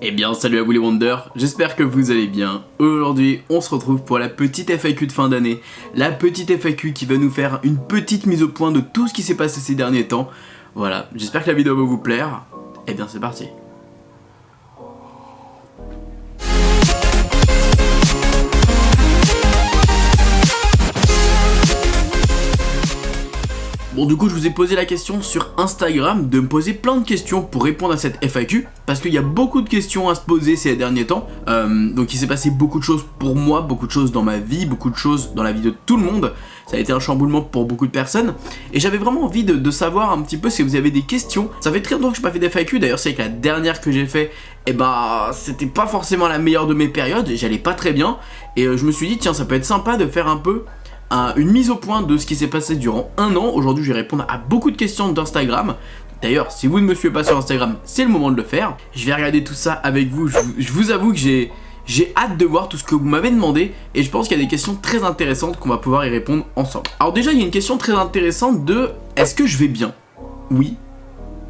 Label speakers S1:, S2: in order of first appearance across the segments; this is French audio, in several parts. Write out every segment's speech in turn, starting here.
S1: Eh bien salut à vous les Wonders, j'espère que vous allez bien. Aujourd'hui on se retrouve pour la petite FAQ de fin d'année. La petite FAQ qui va nous faire une petite mise au point de tout ce qui s'est passé ces derniers temps. Voilà, j'espère que la vidéo va vous plaire. Eh bien c'est parti. Bon du coup je vous ai posé la question sur Instagram de me poser plein de questions pour répondre à cette FAQ parce qu'il y a beaucoup de questions à se poser ces derniers temps. Donc il s'est passé beaucoup de choses pour moi, beaucoup de choses dans ma vie, beaucoup de choses dans la vie de tout le monde. Ça a été un chamboulement pour beaucoup de personnes et j'avais vraiment envie de savoir un petit peu si vous avez des questions. Ça fait très longtemps que je n'ai pas fait d'FAQ, d'ailleurs c'est que la dernière que j'ai fait, c'était pas forcément la meilleure de mes périodes, j'allais pas très bien et je me suis dit tiens ça peut être sympa de faire un peu une mise au point de ce qui s'est passé durant un an. Aujourd'hui je vais répondre à beaucoup de questions d'Instagram. D'ailleurs si vous ne me suivez pas sur Instagram, c'est le moment de le faire. Je vais regarder tout ça avec vous, je vous avoue que j'ai hâte de voir tout ce que vous m'avez demandé. Et je pense qu'il y a des questions très intéressantes qu'on va pouvoir y répondre ensemble. Alors déjà il y a une question très intéressante de est-ce que je vais bien? Oui.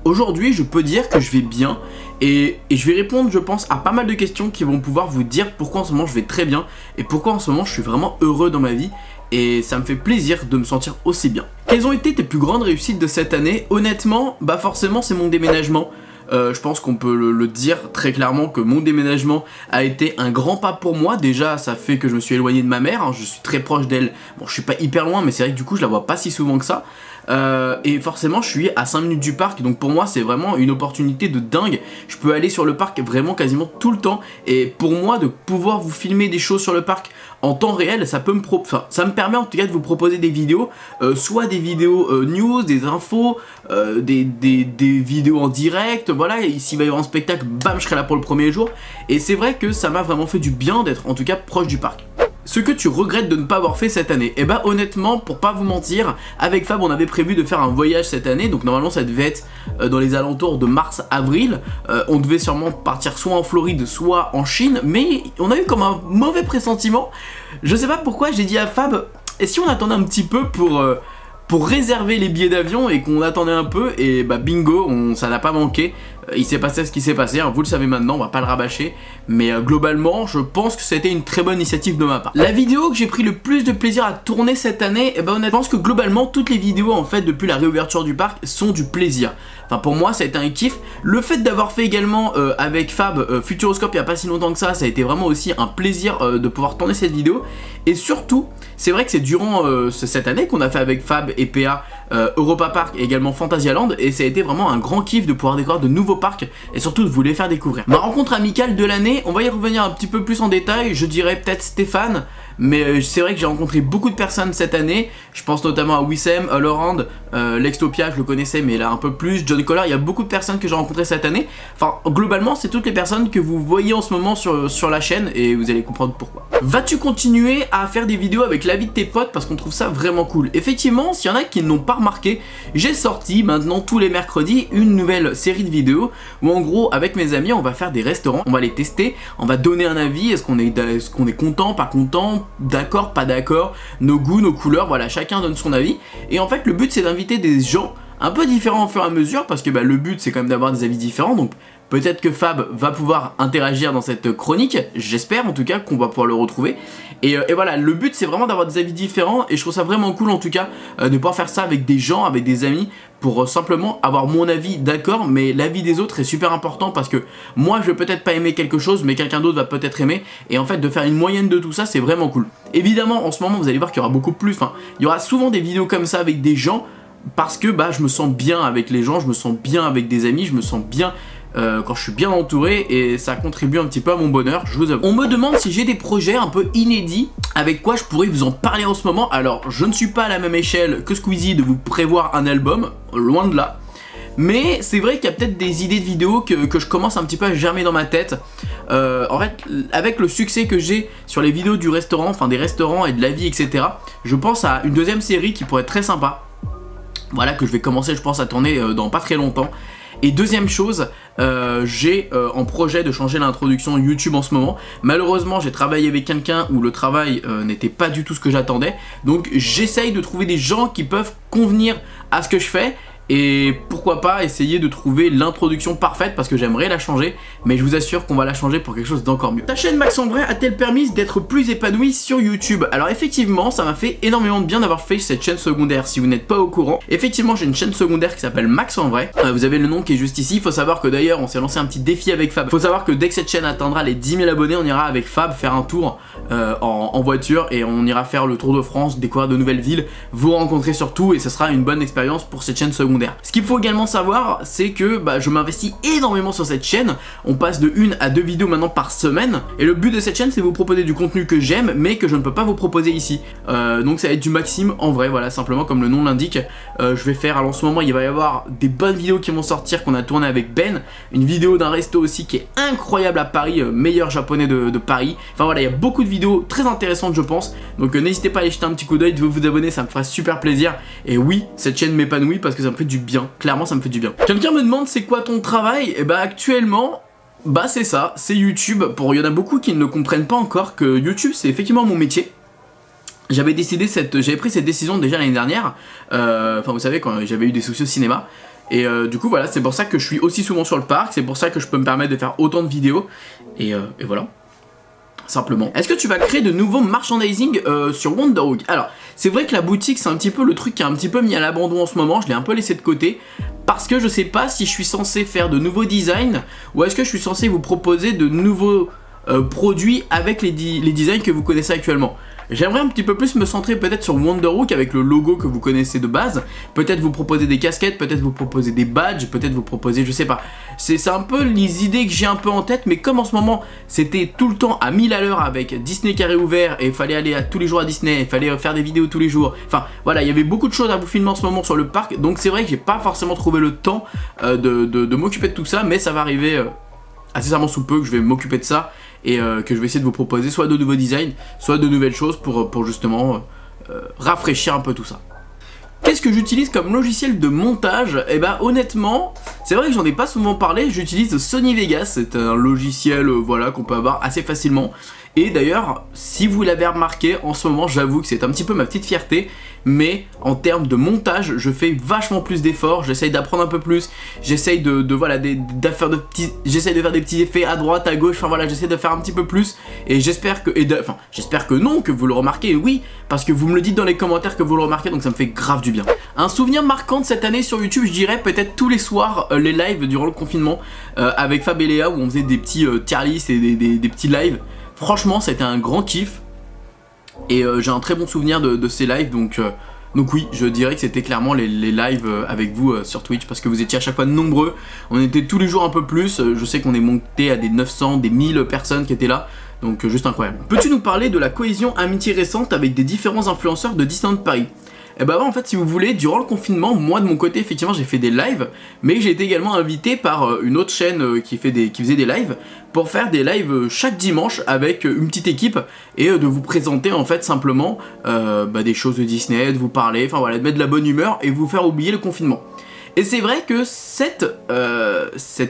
S1: Aujourd'hui je peux dire que je vais bien. Et je vais répondre je pense à pas mal de questions qui vont pouvoir vous dire pourquoi en ce moment je vais très bien. Et pourquoi en ce moment je suis vraiment heureux dans ma vie. Et ça me fait plaisir de me sentir aussi bien. Quelles ont été tes plus grandes réussites de cette année? Honnêtement, forcément c'est mon déménagement. Je pense qu'on peut le dire très clairement que mon déménagement a été un grand pas pour moi. Déjà ça fait que je me suis éloigné de ma mère, hein, je suis très proche d'elle. Bon je suis pas hyper loin mais c'est vrai que du coup je la vois pas si souvent que ça. Et forcément je suis à 5 minutes du parc, donc pour moi c'est vraiment une opportunité de dingue. Je peux aller sur le parc vraiment quasiment tout le temps. Et pour moi de pouvoir vous filmer des choses sur le parc en temps réel, ça me permet en tout cas de vous proposer des vidéos, soit des vidéos news, des infos, des vidéos en direct. Voilà, s'il va y avoir un spectacle, bam, je serai là pour le premier jour. Et c'est vrai que ça m'a vraiment fait du bien d'être en tout cas proche du parc. Ce que tu regrettes de ne pas avoir fait cette année? Honnêtement, pour pas vous mentir, avec Fab on avait prévu de faire un voyage cette année. Donc normalement ça devait être dans les alentours de mars-avril. On devait sûrement partir soit en Floride soit en Chine. Mais on a eu comme un mauvais pressentiment. Je sais pas pourquoi, j'ai dit à Fab, et si on attendait un petit peu pour réserver les billets d'avion et qu'on attendait un peu, et bingo, ça n'a pas manqué. Il s'est passé ce qui s'est passé, hein, vous le savez maintenant, on va pas le rabâcher. Mais globalement, je pense que c'était une très bonne initiative de ma part. La vidéo que j'ai pris le plus de plaisir à tourner cette année, honnêtement, je pense que globalement, toutes les vidéos en fait depuis la réouverture du parc sont du plaisir. Enfin pour moi ça a été un kiff. Le fait d'avoir fait également avec Fab Futuroscope il n'y a pas si longtemps que ça a été vraiment aussi un plaisir de pouvoir tourner cette vidéo. Et surtout, c'est vrai que c'est durant cette année qu'on a fait avec Fab et PA Europa Park et également Fantasyland. Et ça a été vraiment un grand kiff de pouvoir découvrir de nouveaux parcs et surtout de vous les faire découvrir. Ma rencontre amicale de l'année, on va y revenir un petit peu plus en détail. Je dirais peut-être Stéphane. Mais c'est vrai que j'ai rencontré beaucoup de personnes cette année. Je pense notamment à Wissem, à Laurent, Lextopia, je le connaissais mais là un peu plus, John Collar, il y a beaucoup de personnes que j'ai rencontrées cette année. Enfin globalement c'est toutes les personnes que vous voyez en ce moment sur la chaîne et vous allez comprendre pourquoi. Vas-tu continuer à faire des vidéos avec l'avis de tes potes parce qu'on trouve ça vraiment cool? Effectivement, s'il y en a qui n'ont pas remarqué, j'ai sorti maintenant tous les mercredis une nouvelle série de vidéos où en gros avec mes amis on va faire des restaurants, on va les tester, on va donner un avis, est-ce qu'on est content, pas content, d'accord, pas d'accord, nos goûts, nos couleurs, voilà, chacun donne son avis. Et en fait le but c'est d'inviter des gens un peu différents au fur et à mesure parce que le but c'est quand même d'avoir des avis différents. Donc peut-être que Fab va pouvoir interagir dans cette chronique, j'espère en tout cas qu'on va pouvoir le retrouver. Et voilà, le but c'est vraiment d'avoir des avis différents et je trouve ça vraiment cool en tout cas de pouvoir faire ça avec des gens, avec des amis, pour simplement avoir mon avis d'accord, mais l'avis des autres est super important parce que moi je vais peut-être pas aimer quelque chose mais quelqu'un d'autre va peut-être aimer, et en fait de faire une moyenne de tout ça c'est vraiment cool. Évidemment en ce moment vous allez voir qu'il y aura beaucoup plus, il y aura souvent des vidéos comme ça avec des gens parce que je me sens bien avec les gens, je me sens bien avec des amis, je me sens bien quand je suis bien entouré et ça contribue un petit peu à mon bonheur, je vous avoue. On me demande si j'ai des projets un peu inédits avec quoi je pourrais vous en parler en ce moment. Alors je ne suis pas à la même échelle que Squeezie de vous prévoir un album, loin de là. Mais c'est vrai qu'il y a peut-être des idées de vidéos que je commence un petit peu à germer dans ma tête. En fait, avec le succès que j'ai sur les vidéos du restaurant, enfin des restaurants et de la vie, etc. Je pense à une deuxième série qui pourrait être très sympa. Voilà, que je vais commencer je pense à tourner dans pas très longtemps. Et deuxième chose, j'ai en projet de changer l'introduction YouTube en ce moment. Malheureusement j'ai travaillé avec quelqu'un où le travail n'était pas du tout ce que j'attendais. Donc j'essaye de trouver des gens qui peuvent convenir à ce que je fais. Et pourquoi pas essayer de trouver l'introduction parfaite parce que j'aimerais la changer, mais je vous assure qu'on va la changer pour quelque chose d'encore mieux. Ta chaîne Max en vrai a-t-elle permis d'être plus épanoui sur YouTube? Alors effectivement, ça m'a fait énormément de bien d'avoir fait cette chaîne secondaire. Si vous n'êtes pas au courant, effectivement j'ai une chaîne secondaire qui s'appelle Max en vrai. Vous avez le nom qui est juste ici. Il faut savoir que d'ailleurs on s'est lancé un petit défi avec Fab. Il faut savoir que dès que cette chaîne atteindra les 10 000 abonnés, on ira avec Fab faire un tour en voiture et on ira faire le tour de France, découvrir de nouvelles villes, vous rencontrer surtout, et ce sera une bonne expérience pour cette chaîne secondaire. Ce qu'il faut également savoir, c'est que je m'investis énormément sur cette chaîne. On passe de 1 à 2 vidéos maintenant par semaine, et le but de cette chaîne c'est de vous proposer du contenu que j'aime mais que je ne peux pas vous proposer ici. Donc ça va être du maximum en vrai, voilà, simplement comme le nom l'indique. Je vais faire, alors en ce moment il va y avoir des bonnes vidéos qui vont sortir qu'on a tourné avec Ben, une vidéo d'un resto aussi qui est incroyable à Paris, meilleur japonais de Paris. Enfin voilà, il y a beaucoup de vidéos très intéressantes je pense, donc n'hésitez pas à aller jeter un petit coup d'œil, de vous abonner, ça me fera super plaisir. Et oui, cette chaîne m'épanouit parce que ça me fait du bien, clairement ça me fait du bien. Quelqu'un me demande c'est quoi ton travail? Et actuellement, c'est ça, c'est YouTube. Il y en a beaucoup qui ne comprennent pas encore que YouTube c'est effectivement mon métier. J'avais pris cette décision déjà l'année dernière, vous savez, quand j'avais eu des soucis au cinéma. Et du coup voilà, c'est pour ça que je suis aussi souvent sur le parc, c'est pour ça que je peux me permettre de faire autant de vidéos. Et voilà. Simplement. Est-ce que tu vas créer de nouveaux merchandising sur Wonderwood? Alors, c'est vrai que la boutique, c'est un petit peu le truc qui est un petit peu mis à l'abandon en ce moment. Je l'ai un peu laissé de côté parce que je sais pas si je suis censé faire de nouveaux designs ou est-ce que je suis censé vous proposer de nouveaux produits avec les designs que vous connaissez actuellement. J'aimerais un petit peu plus me centrer peut-être sur Wonderwood avec le logo que vous connaissez de base. Peut-être vous proposer des casquettes, peut-être vous proposer des badges, peut-être vous proposer, je sais pas. C'est un peu les idées que j'ai un peu en tête, mais comme en ce moment c'était tout le temps à 1000 à l'heure avec Disney carré ouvert et il fallait aller tous les jours à Disney, il fallait faire des vidéos tous les jours. Enfin voilà, il y avait beaucoup de choses à vous filmer en ce moment sur le parc, donc c'est vrai que j'ai pas forcément trouvé le temps de m'occuper de tout ça, mais ça va arriver incessamment sous peu que je vais m'occuper de ça. Et que je vais essayer de vous proposer soit de nouveaux designs, soit de nouvelles choses pour justement rafraîchir un peu tout ça. Qu'est-ce que j'utilise comme logiciel de montage? Honnêtement, c'est vrai que j'en ai pas souvent parlé, j'utilise Sony Vegas, c'est un logiciel voilà, qu'on peut avoir assez facilement. Et d'ailleurs, si vous l'avez remarqué, en ce moment, j'avoue que c'est un petit peu ma petite fierté, mais en termes de montage, je fais vachement plus d'efforts, j'essaye d'apprendre un peu plus, j'essaye j'essaye de faire des petits effets à droite, à gauche, enfin voilà, j'essaie de faire un petit peu plus, et j'espère que non, que vous le remarquez, oui, parce que vous me le dites dans les commentaires que vous le remarquez, donc ça me fait grave du bien. Un souvenir marquant de cette année sur YouTube, je dirais peut-être tous les soirs, les lives durant le confinement, avec Fab et Léa, où on faisait des petits tier lists et des petits lives. Franchement, c'était un grand kiff et j'ai un très bon souvenir de ces lives, donc oui, je dirais que c'était clairement les lives avec vous sur Twitch parce que vous étiez à chaque fois nombreux, on était tous les jours un peu plus, je sais qu'on est monté à des 900, des 1000 personnes qui étaient là, donc juste incroyable. Peux-tu nous parler de la cohésion amitié récente avec des différents influenceurs de Disneyland Paris? En fait, si vous voulez, durant le confinement, moi de mon côté, effectivement, j'ai fait des lives, mais j'ai été également invité par une autre chaîne qui faisait des lives pour faire des lives chaque dimanche avec une petite équipe et de vous présenter en fait simplement des choses de Disney, de vous parler, enfin voilà, de mettre de la bonne humeur et vous faire oublier le confinement. Et c'est vrai que cette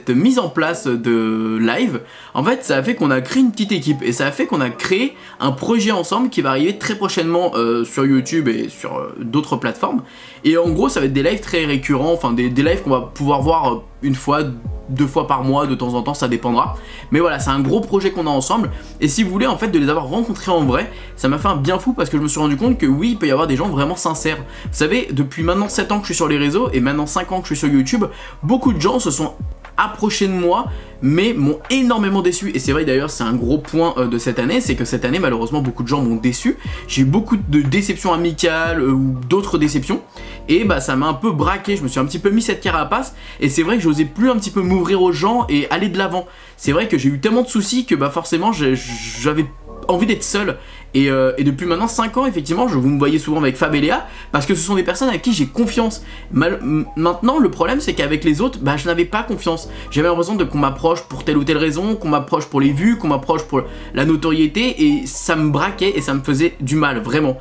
S1: mise en place de live, en fait, ça a fait qu'on a créé une petite équipe et ça a fait qu'on a créé un projet ensemble qui va arriver très prochainement sur YouTube et sur d'autres plateformes. Et en gros, ça va être des lives très récurrents, enfin des lives qu'on va pouvoir voir une fois, 2 fois par mois, de temps en temps, ça dépendra. Mais voilà, c'est un gros projet qu'on a ensemble. Et si vous voulez, en fait, de les avoir rencontrés en vrai, ça m'a fait un bien fou parce que je me suis rendu compte que oui, il peut y avoir des gens vraiment sincères. Vous savez, depuis maintenant 7 ans que je suis sur les réseaux et maintenant 5 ans que je suis sur YouTube, beaucoup de gens se sont approchés de moi mais m'ont énormément déçu. Et c'est vrai d'ailleurs, c'est un gros point de cette année, c'est que cette année malheureusement beaucoup de gens m'ont déçu. J'ai eu beaucoup de déceptions amicales ou d'autres déceptions et ça m'a un peu braqué, je me suis un petit peu mis cette carapace et c'est vrai que j'osais plus un petit peu m'ouvrir aux gens et aller de l'avant. C'est vrai que j'ai eu tellement de soucis que forcément j'avais envie d'être seul. Et depuis maintenant 5 ans, effectivement, vous me voyez souvent avec Fab et Léa parce que ce sont des personnes avec qui j'ai confiance. Maintenant, le problème, c'est qu'avec les autres, je n'avais pas confiance. J'avais l'impression qu'on m'approche pour telle ou telle raison, qu'on m'approche pour les vues, qu'on m'approche pour la notoriété et ça me braquait et ça me faisait du mal, vraiment.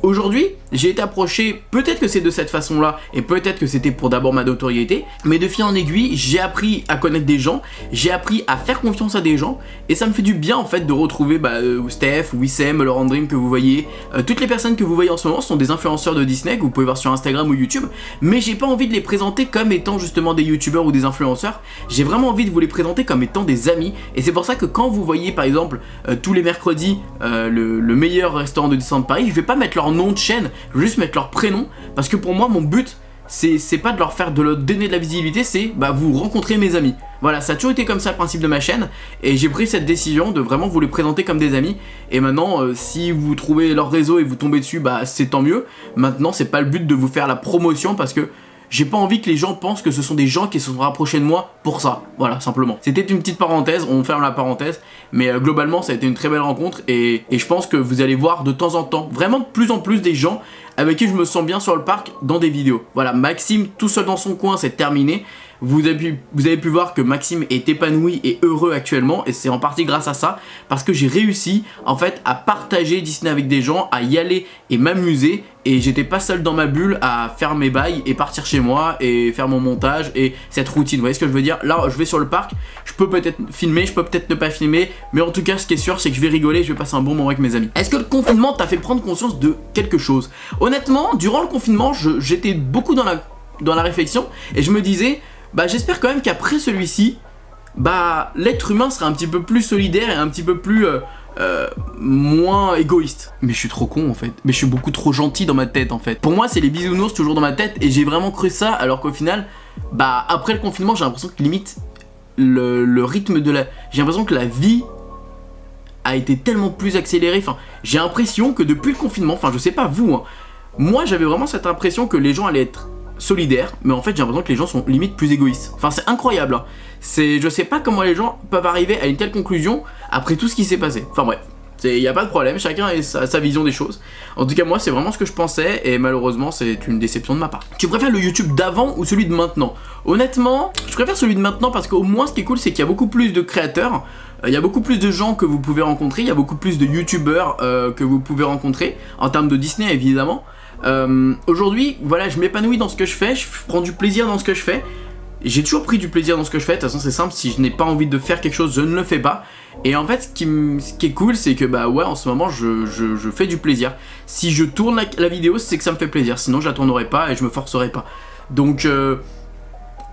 S1: aujourd'hui, j'ai été approché, peut-être que c'est de cette façon-là, et peut-être que c'était pour d'abord ma notoriété, mais de fil en aiguille, j'ai appris à connaître des gens, j'ai appris à faire confiance à des gens, et ça me fait du bien en fait de retrouver Steph, Wissem, Laurent Dream que vous voyez, toutes les personnes que vous voyez en ce moment sont des influenceurs de Disney que vous pouvez voir sur Instagram ou YouTube, mais j'ai pas envie de les présenter comme étant justement des youtubeurs ou des influenceurs, j'ai vraiment envie de vous les présenter comme étant des amis, et c'est pour ça que quand vous voyez par exemple tous les mercredis le meilleur restaurant de Disneyland Paris, je vais pas mettre leur nom de chaîne, je vais juste mettre leur prénom, parce que pour moi mon but c'est pas de leur faire de leur donner de la visibilité, c'est vous rencontrer mes amis. Voilà, ça a toujours été comme ça le principe de ma chaîne, et j'ai pris cette décision de vraiment vous les présenter comme des amis. Et maintenant si vous trouvez leur réseau et vous tombez dessus, c'est tant mieux. Maintenant c'est pas le but de vous faire la promotion, parce que j'ai pas envie que les gens pensent que ce sont des gens qui se sont rapprochés de moi pour ça, voilà, simplement. C'était une petite parenthèse, on ferme la parenthèse, mais globalement ça a été une très belle rencontre, et je pense que vous allez voir de temps en temps, vraiment de plus en plus des gens avec qui je me sens bien sur le parc dans des vidéos. Voilà, Maxime tout seul dans son coin, c'est terminé. Vous avez pu voir que Maxime est épanoui et heureux actuellement, et c'est en partie grâce à ça, parce que j'ai réussi en fait à partager Disney avec des gens, à y aller et m'amuser, et j'étais pas seul dans ma bulle à faire mes bails et partir chez moi et faire mon montage et cette routine. Vous voyez ce que je veux dire? Là je vais sur le parc, je peux peut-être filmer, je peux peut-être ne pas filmer, mais en tout cas ce qui est sûr c'est que je vais rigoler, je vais passer un bon moment avec mes amis. Est-ce que le confinement t'a fait prendre conscience de quelque chose? Honnêtement, durant le confinement, j'étais beaucoup dans la réflexion, et je me disais j'espère quand même qu'après celui-ci, l'être humain sera un petit peu plus solidaire et un petit peu plus moins égoïste. Mais je suis trop con en fait, mais je suis beaucoup trop gentil dans ma tête en fait. Pour moi c'est les bisounours toujours dans ma tête, et j'ai vraiment cru ça, alors qu'au final, après le confinement j'ai l'impression que limite le rythme de j'ai l'impression que la vie a été tellement plus accélérée. Enfin, j'ai l'impression que depuis le confinement, enfin je sais pas vous, hein, moi j'avais vraiment cette impression que les gens allaient être solidaires, mais en fait j'ai l'impression que les gens sont limite plus égoïstes. Enfin c'est incroyable, hein. Je sais pas comment les gens peuvent arriver à une telle conclusion après tout ce qui s'est passé. Enfin bref, il n'y a pas de problème, chacun a sa vision des choses. En tout cas moi c'est vraiment ce que je pensais, et malheureusement c'est une déception de ma part. Tu préfères le YouTube d'avant ou celui de maintenant? Honnêtement, je préfère celui de maintenant, parce qu'au moins ce qui est cool c'est qu'il y a beaucoup plus de créateurs, il y a beaucoup plus de gens que vous pouvez rencontrer, il y a beaucoup plus de youtubeurs que vous pouvez rencontrer, en termes de Disney évidemment. Aujourd'hui, voilà, je m'épanouis dans ce que je fais, je prends du plaisir dans ce que je fais. J'ai toujours pris du plaisir dans ce que je fais, de toute façon c'est simple, si je n'ai pas envie de faire quelque chose, je ne le fais pas. Et en fait, ce qui est cool, c'est que ouais, en ce moment, je fais du plaisir. Si je tourne la vidéo, c'est que ça me fait plaisir, sinon je la tournerai pas et je me forcerai pas. Donc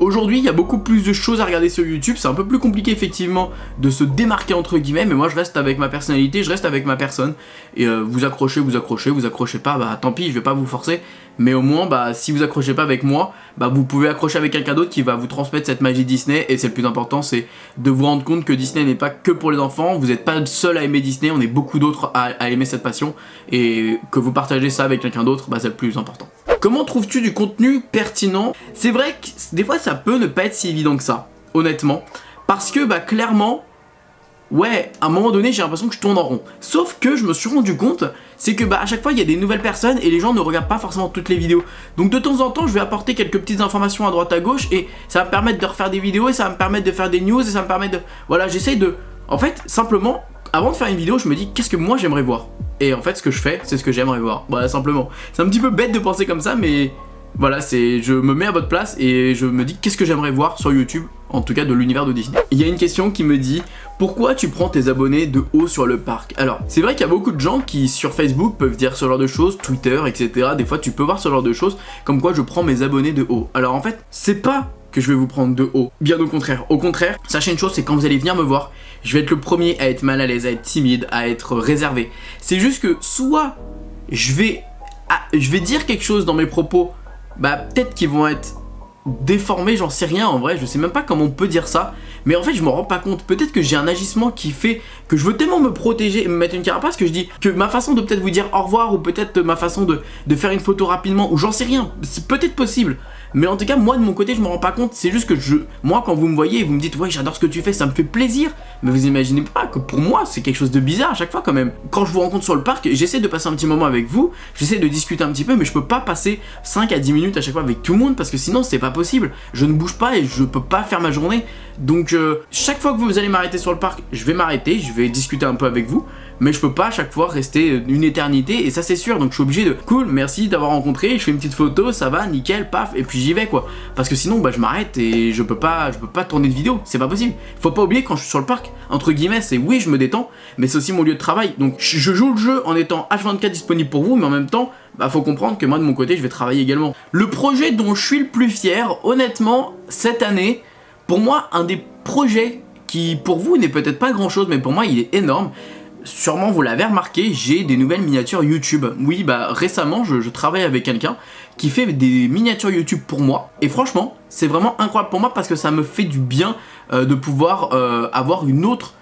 S1: aujourd'hui, il y a beaucoup plus de choses à regarder sur YouTube, c'est un peu plus compliqué effectivement de se démarquer entre guillemets, mais moi je reste avec ma personnalité, je reste avec ma personne, et vous accrochez, vous accrochez pas, tant pis, je vais pas vous forcer, mais au moins, si vous accrochez pas avec moi, vous pouvez accrocher avec quelqu'un d'autre qui va vous transmettre cette magie Disney, et c'est le plus important, c'est de vous rendre compte que Disney n'est pas que pour les enfants, vous n'êtes pas le seul à aimer Disney, on est beaucoup d'autres à aimer cette passion, et que vous partagez ça avec quelqu'un d'autre, c'est le plus important. Comment trouves-tu du contenu pertinent? C'est vrai que des fois ça peut ne pas être si évident que ça, honnêtement, parce que clairement, ouais, à un moment donné j'ai l'impression que je tourne en rond. Sauf que je me suis rendu compte, c'est que à chaque fois il y a des nouvelles personnes et les gens ne regardent pas forcément toutes les vidéos. Donc de temps en temps je vais apporter quelques petites informations à droite à gauche, et ça va me permettre de refaire des vidéos, et ça va me permettre de faire des news, et ça va me permettre de... Voilà, j'essaye de... En fait, simplement, avant de faire une vidéo, je me dis qu'est-ce que moi j'aimerais voir. Et en fait ce que je fais, c'est ce que j'aimerais voir. Voilà, simplement. C'est un petit peu bête de penser comme ça, mais... Voilà, je me mets à votre place et je me dis qu'est-ce que j'aimerais voir sur YouTube, en tout cas de l'univers de Disney. Il y a une question qui me dit pourquoi tu prends tes abonnés de haut sur le parc? Alors, c'est vrai qu'il y a beaucoup de gens qui sur Facebook peuvent dire ce genre de choses, Twitter, etc. Des fois tu peux voir ce genre de choses, comme quoi je prends mes abonnés de haut. Alors en fait, c'est pas que je vais vous prendre de haut, bien au contraire. Au contraire, sachez une chose, c'est quand vous allez venir me voir, je vais être le premier à être mal à l'aise, à être timide, à être réservé. C'est juste que soit je vais dire quelque chose dans mes propos, peut-être qu'ils vont être déformés, j'en sais rien en vrai, je sais même pas comment on peut dire ça, mais en fait je me rends pas compte, peut-être que j'ai un agissement qui fait que je veux tellement me protéger et me mettre une carapace que je dis que ma façon de peut-être vous dire au revoir, ou peut-être ma façon de faire une photo rapidement, ou j'en sais rien, c'est peut-être possible, mais en tout cas moi de mon côté je me rends pas compte, c'est juste que moi quand vous me voyez et vous me dites ouais j'adore ce que tu fais, ça me fait plaisir, mais vous imaginez pas que pour moi c'est quelque chose de bizarre à chaque fois quand même. Quand je vous rencontre sur le parc, j'essaie de passer un petit moment avec vous, j'essaie de discuter un petit peu, mais je peux pas passer 5 à 10 minutes à chaque fois avec tout le monde, parce que sinon c'est pas possible, je ne bouge pas et je peux pas faire ma journée. Donc Donc chaque fois que vous allez m'arrêter sur le parc, je vais m'arrêter, je vais discuter un peu avec vous, mais je peux pas à chaque fois rester une éternité, et ça c'est sûr. Donc je suis obligé de cool, merci d'avoir rencontré, je fais une petite photo, ça va, nickel, paf, et puis j'y vais quoi. Parce que sinon je m'arrête et je peux pas tourner de vidéo, c'est pas possible. Faut pas oublier, quand je suis sur le parc, entre guillemets, c'est oui je me détends, mais c'est aussi mon lieu de travail. Donc je joue le jeu en étant H24 disponible pour vous, mais en même temps, faut comprendre que moi de mon côté je vais travailler également. Le projet dont je suis le plus fier, honnêtement, cette année, pour moi un des projets qui pour vous n'est peut-être pas grand chose, mais pour moi il est énorme. Sûrement vous l'avez remarqué, j'ai des nouvelles miniatures YouTube. Oui, récemment je travaille avec quelqu'un qui fait des miniatures YouTube pour moi, et franchement c'est vraiment incroyable pour moi parce que ça me fait du bien de pouvoir avoir une autre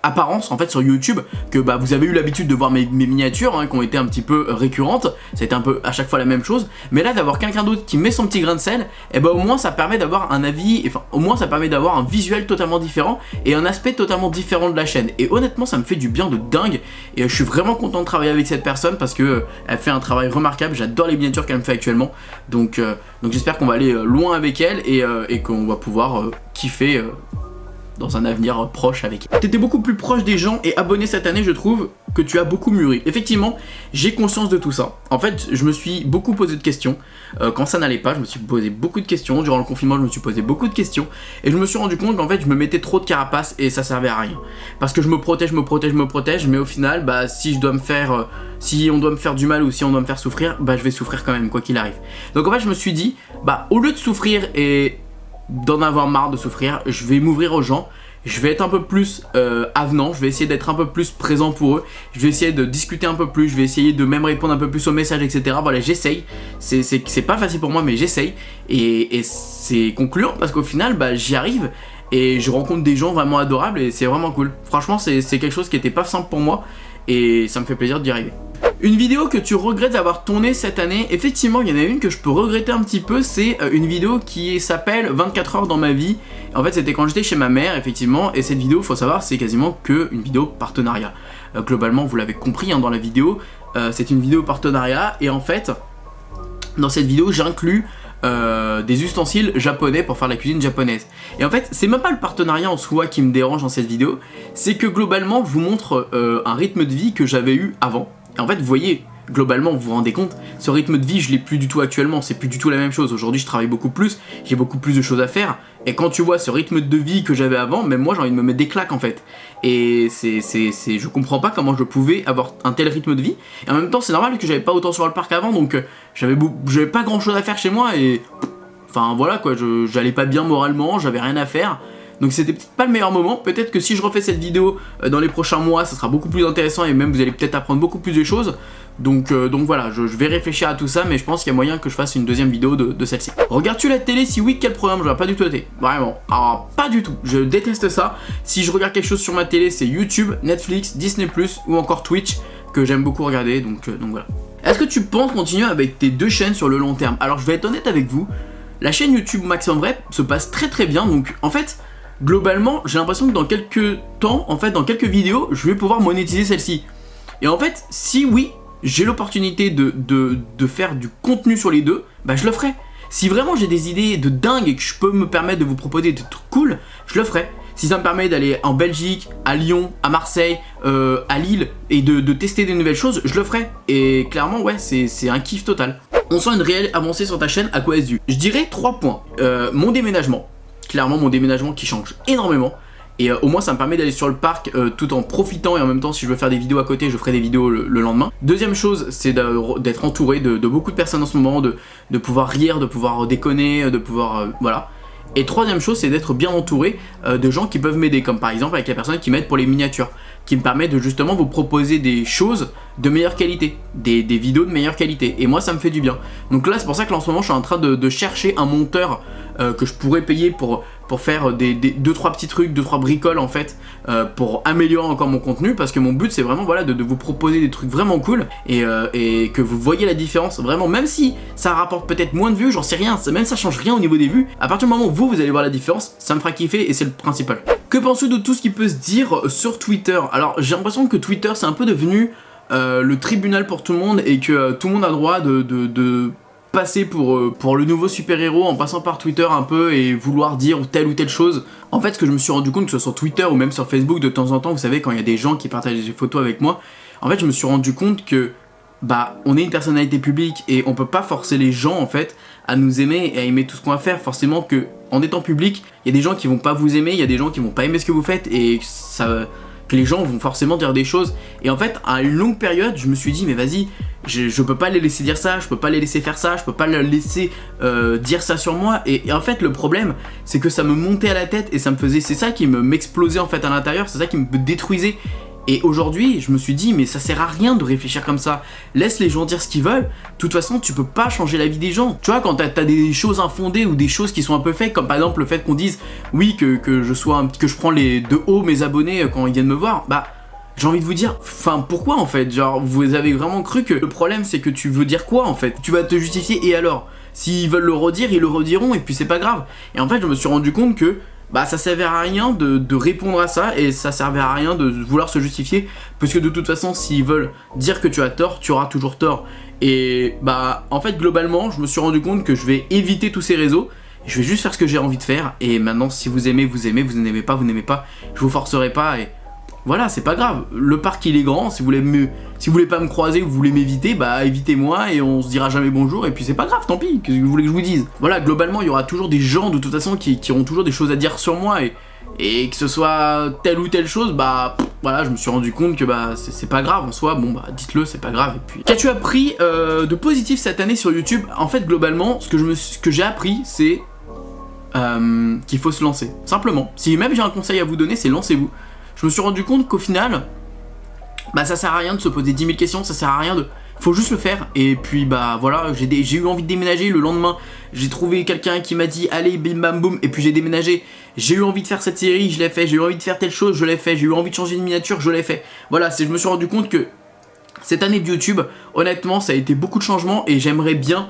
S1: apparence en fait sur YouTube, que vous avez eu l'habitude de voir mes miniatures qui ont été un petit peu récurrentes, ça a été un peu à chaque fois la même chose, mais là d'avoir quelqu'un d'autre qui met son petit grain de sel, et au moins ça permet d'avoir un avis, enfin au moins ça permet d'avoir un visuel totalement différent et un aspect totalement différent de la chaîne, et honnêtement ça me fait du bien de dingue, et je suis vraiment content de travailler avec cette personne parce que elle fait un travail remarquable, j'adore les miniatures qu'elle me fait actuellement, donc j'espère qu'on va aller loin avec elle et qu'on va pouvoir kiffer dans un avenir proche avec elle. T'étais beaucoup plus proche des gens et abonné cette année, je trouve que tu as beaucoup mûri. Effectivement, j'ai conscience de tout ça. En fait, je me suis beaucoup posé de questions. Quand ça n'allait pas, je me suis posé beaucoup de questions. Durant le confinement, je me suis posé beaucoup de questions. Et je me suis rendu compte qu'en fait, je me mettais trop de carapace et ça servait à rien. Parce que je me protège, mais au final, si on doit me faire du mal ou si on doit me faire souffrir, je vais souffrir quand même, quoi qu'il arrive. Donc en fait, je me suis dit, au lieu de souffrir et d'en avoir marre de souffrir, je vais m'ouvrir aux gens, je vais être un peu plus avenant, je vais essayer d'être un peu plus présent pour eux, je vais essayer de discuter un peu plus, je vais essayer de même répondre un peu plus aux messages, etc. Voilà, j'essaye, c'est pas facile pour moi, mais j'essaye, et c'est concluant parce qu'au final, j'y arrive, et je rencontre des gens vraiment adorables, et c'est vraiment cool. Franchement, c'est quelque chose qui était pas simple pour moi, et ça me fait plaisir d'y arriver. Une vidéo que tu regrettes d'avoir tournée cette année, effectivement il y en a une que je peux regretter un petit peu, c'est une vidéo qui s'appelle 24 heures dans ma vie. En fait c'était quand j'étais chez ma mère effectivement, et cette vidéo faut savoir c'est quasiment que une vidéo partenariat. Globalement vous l'avez compris dans la vidéo, c'est une vidéo partenariat, et en fait dans cette vidéo j'inclus des ustensiles japonais pour faire la cuisine japonaise. Et en fait c'est même pas le partenariat en soi qui me dérange dans cette vidéo, c'est que globalement je vous montre un rythme de vie que j'avais eu avant. Et en fait vous voyez, globalement vous vous rendez compte, ce rythme de vie je l'ai plus du tout actuellement, c'est plus du tout la même chose. Aujourd'hui je travaille beaucoup plus, j'ai beaucoup plus de choses à faire, et quand tu vois ce rythme de vie que j'avais avant, même moi j'ai envie de me mettre des claques en fait. Et je comprends pas comment je pouvais avoir un tel rythme de vie, et en même temps c'est normal que j'avais pas autant sur le parc avant, donc j'avais pas grand chose à faire chez moi, et enfin voilà quoi, j'allais pas bien moralement, j'avais rien à faire. Donc c'était peut-être pas le meilleur moment, peut-être que si je refais cette vidéo dans les prochains mois, ça sera beaucoup plus intéressant et même vous allez peut-être apprendre beaucoup plus de choses. Donc voilà, je vais réfléchir à tout ça, mais je pense qu'il y a moyen que je fasse une deuxième vidéo de celle-ci. Regardes-tu la télé? Si oui, quel programme? Je regarde pas du tout la télé, vraiment, alors pas du tout, je déteste ça. Si je regarde quelque chose sur ma télé, c'est YouTube, Netflix, Disney+, ou encore Twitch, que j'aime beaucoup regarder, donc voilà. Est-ce que tu penses continuer avec tes deux chaînes sur le long terme? Alors je vais être honnête avec vous, la chaîne YouTube Max en vrai se passe très bien, donc en fait... Globalement, j'ai l'impression que dans quelques temps, en fait, dans quelques vidéos, je vais pouvoir monétiser celle-ci. Et en fait, si oui, j'ai l'opportunité de faire du contenu sur les deux, je le ferai. Si vraiment j'ai des idées de dingue et que je peux me permettre de vous proposer des trucs cool, je le ferai. Si ça me permet d'aller en Belgique, à Lyon, à Marseille, à Lille, et de tester des nouvelles choses, je le ferai. Et clairement, ouais, c'est un kiff total. On sent une réelle avancée sur ta chaîne, à quoi est-ce dû? Je dirais 3 points. Mon déménagement. Clairement mon déménagement qui change énormément, et au moins ça me permet d'aller sur le parc tout en profitant, et en même temps si je veux faire des vidéos à côté je ferai des vidéos le lendemain. Deuxième chose c'est d'être entouré de beaucoup de personnes en ce moment, de pouvoir rire, de pouvoir déconner, de pouvoir voilà. Et troisième chose c'est d'être bien entouré de gens qui peuvent m'aider, comme par exemple avec la personne qui m'aide pour les miniatures, qui me permet de justement vous proposer des choses de meilleure qualité, des vidéos de meilleure qualité, et moi ça me fait du bien. Donc là c'est pour ça que là, en ce moment je suis en train de chercher un monteur que je pourrais payer pour faire des 2-3 petits trucs, 2-3 bricoles en fait, pour améliorer encore mon contenu, parce que mon but c'est vraiment voilà, de vous proposer des trucs vraiment cool, et que vous voyez la différence, vraiment, même si ça rapporte peut-être moins de vues, j'en sais rien, même ça change rien au niveau des vues, à partir du moment où vous allez voir la différence, ça me fera kiffer et c'est le principal. Que penses-tu de tout ce qui peut se dire sur Twitter? Alors j'ai l'impression que Twitter c'est un peu devenu le tribunal pour tout le monde, et que tout le monde a droit de passer pour le nouveau super-héros en passant par Twitter un peu et vouloir dire telle ou telle chose. En fait, ce que je me suis rendu compte, que ce soit sur Twitter ou même sur Facebook, de temps en temps, vous savez, quand il y a des gens qui partagent des photos avec moi, en fait, je me suis rendu compte que on est une personnalité publique et on peut pas forcer les gens, en fait, à nous aimer et à aimer tout ce qu'on va faire. Forcément que, en étant public, il y a des gens qui vont pas vous aimer, il y a des gens qui vont pas aimer ce que vous faites et que les gens vont forcément dire des choses. Et en fait, à une longue période, je me suis dit, mais vas-y, je peux pas les laisser dire ça, je peux pas les laisser faire ça, je peux pas les laisser dire ça sur moi. Et en fait, le problème, c'est que ça me montait à la tête et ça me faisait, c'est ça qui m'explosait en fait à l'intérieur, c'est ça qui me détruisait. Et aujourd'hui, je me suis dit, mais ça sert à rien de réfléchir comme ça. Laisse les gens dire ce qu'ils veulent. De toute façon, tu peux pas changer la vie des gens. Tu vois, quand t'as des choses infondées ou des choses qui sont un peu fake, comme par exemple le fait qu'on dise, oui, que je prends de haut mes abonnés quand ils viennent me voir, j'ai envie de vous dire, enfin pourquoi en fait? Genre, vous avez vraiment cru que le problème c'est que tu veux dire quoi en fait? Tu vas te justifier et alors? S'ils veulent le redire, ils le rediront et puis c'est pas grave. Et en fait, je me suis rendu compte que ça servait à rien de répondre à ça et ça servait à rien de vouloir se justifier parce que de toute façon, s'ils veulent dire que tu as tort, tu auras toujours tort. Et en fait, globalement, je me suis rendu compte que je vais éviter tous ces réseaux. Je vais juste faire ce que j'ai envie de faire et maintenant, si vous aimez, vous aimez, vous n'aimez pas, vous n'aimez pas. Je vous forcerai pas et voilà, c'est pas grave. Le parc il est grand, si vous voulez pas me croiser ou vous voulez m'éviter, évitez-moi et on se dira jamais bonjour et puis c'est pas grave, tant pis, qu'est-ce que vous voulez que je vous dise? Voilà, globalement il y aura toujours des gens de toute façon qui auront toujours des choses à dire sur moi et que ce soit telle ou telle chose, voilà, je me suis rendu compte que c'est pas grave en soi, dites-le, c'est pas grave. Et puis, qu'as-tu appris de positif cette année sur YouTube? En fait, globalement, ce que j'ai appris, c'est qu'il faut se lancer, simplement. Si même j'ai un conseil à vous donner, c'est lancez-vous. Je me suis rendu compte qu'au final, ça sert à rien de se poser 10 000 questions, ça sert à rien faut juste le faire. Et puis voilà, j'ai eu envie de déménager. Le lendemain, j'ai trouvé quelqu'un qui m'a dit allez bim bam boum, et puis j'ai déménagé. J'ai eu envie de faire cette série, je l'ai fait. J'ai eu envie de faire telle chose, je l'ai fait. J'ai eu envie de changer de miniature, je l'ai fait. Voilà, je me suis rendu compte que cette année de YouTube, honnêtement, ça a été beaucoup de changements et j'aimerais bien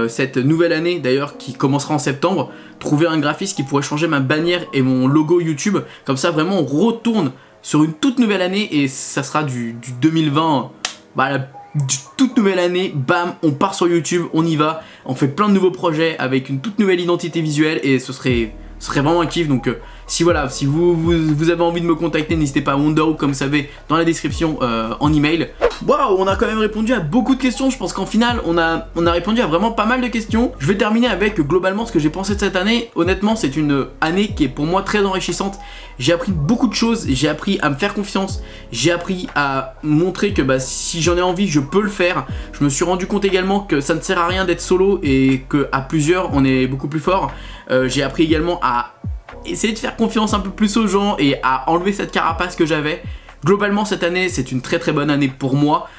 S1: cette nouvelle année d'ailleurs qui commencera en septembre, trouver un graphiste qui pourrait changer ma bannière et mon logo YouTube, comme ça vraiment on retourne sur une toute nouvelle année et ça sera du 2020, toute nouvelle année, bam, on part sur YouTube, on y va, on fait plein de nouveaux projets avec une toute nouvelle identité visuelle et ce serait vraiment un kiff. Donc si vous avez envie de me contacter, n'hésitez pas à Wonderwood comme vous savez dans la description en email. Waouh, on a quand même répondu à beaucoup de questions. Je pense qu'en final on a répondu à vraiment pas mal de questions. Je vais terminer avec globalement ce que j'ai pensé de cette année. Honnêtement, c'est une année qui est pour moi très enrichissante. J'ai appris beaucoup de choses, j'ai appris à me faire confiance, j'ai appris à montrer que si j'en ai envie, je peux le faire. Je me suis rendu compte également que ça ne sert à rien d'être solo et qu'à plusieurs on est beaucoup plus fort. J'ai appris également à essayer de faire confiance un peu plus aux gens et à enlever cette carapace que j'avais. Globalement cette année c'est une très très bonne année pour moi.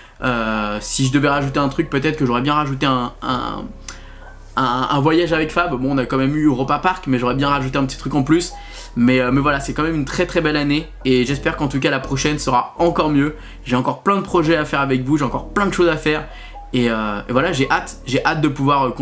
S1: Si je devais rajouter un truc, peut-être que j'aurais bien rajouté un voyage avec Fab. Bon, on a quand même eu Europa Park, mais j'aurais bien rajouté un petit truc en plus. Mais voilà, c'est quand même une très très belle année et j'espère qu'en tout cas la prochaine sera encore mieux. J'ai encore plein de projets à faire avec vous, j'ai encore plein de choses à faire. Et voilà, j'ai hâte de pouvoir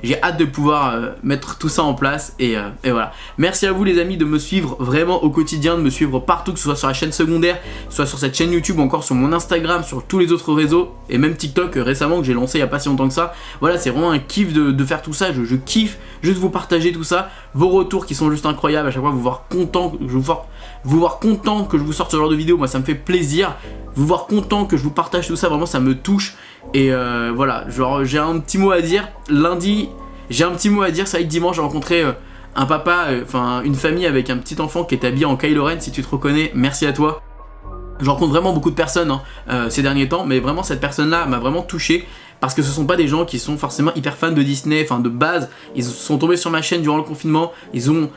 S1: j'ai hâte de pouvoir mettre tout ça en place et voilà. Merci à vous les amis de me suivre vraiment au quotidien, de me suivre partout, que ce soit sur la chaîne secondaire, soit sur cette chaîne YouTube, encore sur mon Instagram, sur tous les autres réseaux et même TikTok récemment que j'ai lancé il y a pas si longtemps que ça. Voilà, c'est vraiment un kiff de faire tout ça, je kiffe juste vous partager tout ça, vos retours qui sont juste incroyables, à chaque fois vous voir content que je vous sorte ce genre de vidéo, moi ça me fait plaisir. Vous voir content que je vous partage tout ça, vraiment ça me touche. Et voilà, genre j'ai un petit mot à dire. Lundi, j'ai un petit mot à dire. Ça va être dimanche, j'ai rencontré un papa, une famille avec un petit enfant qui est habillé en Kylo Ren. Si tu te reconnais, merci à toi. Je rencontre vraiment beaucoup de personnes ces derniers temps, mais vraiment cette personne-là m'a vraiment touché. Parce que ce sont pas des gens qui sont forcément hyper fans de Disney, de base. Ils sont tombés sur ma chaîne durant le confinement, ils ont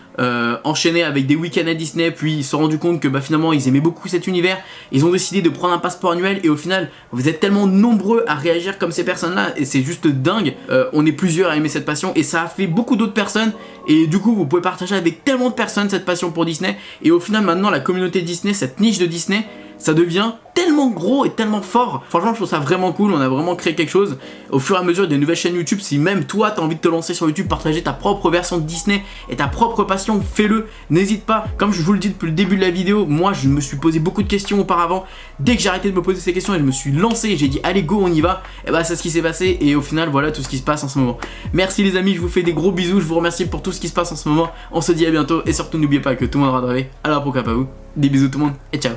S1: enchaîné avec des week-ends à Disney, puis ils se sont rendus compte que finalement ils aimaient beaucoup cet univers. Ils ont décidé de prendre un passeport annuel et au final, vous êtes tellement nombreux à réagir comme ces personnes-là et c'est juste dingue. On est plusieurs à aimer cette passion et ça a fait beaucoup d'autres personnes et du coup vous pouvez partager avec tellement de personnes cette passion pour Disney et au final maintenant la communauté Disney, cette niche de Disney, ça devient tellement gros et tellement fort. Franchement, je trouve ça vraiment cool. On a vraiment créé quelque chose. Au fur et à mesure des nouvelles chaînes YouTube, si même toi t'as envie de te lancer sur YouTube, partager ta propre version de Disney et ta propre passion, fais-le. N'hésite pas. Comme je vous le dis depuis le début de la vidéo, moi je me suis posé beaucoup de questions auparavant. Dès que j'ai arrêté de me poser ces questions et je me suis lancé, j'ai dit allez go, on y va. Et bah c'est ce qui s'est passé et au final voilà tout ce qui se passe en ce moment. Merci les amis, je vous fais des gros bisous. Je vous remercie pour tout ce qui se passe en ce moment. On se dit à bientôt et surtout n'oubliez pas que tout le monde aura rêvé. Alors pourquoi pas vous. Des bisous tout le monde et ciao.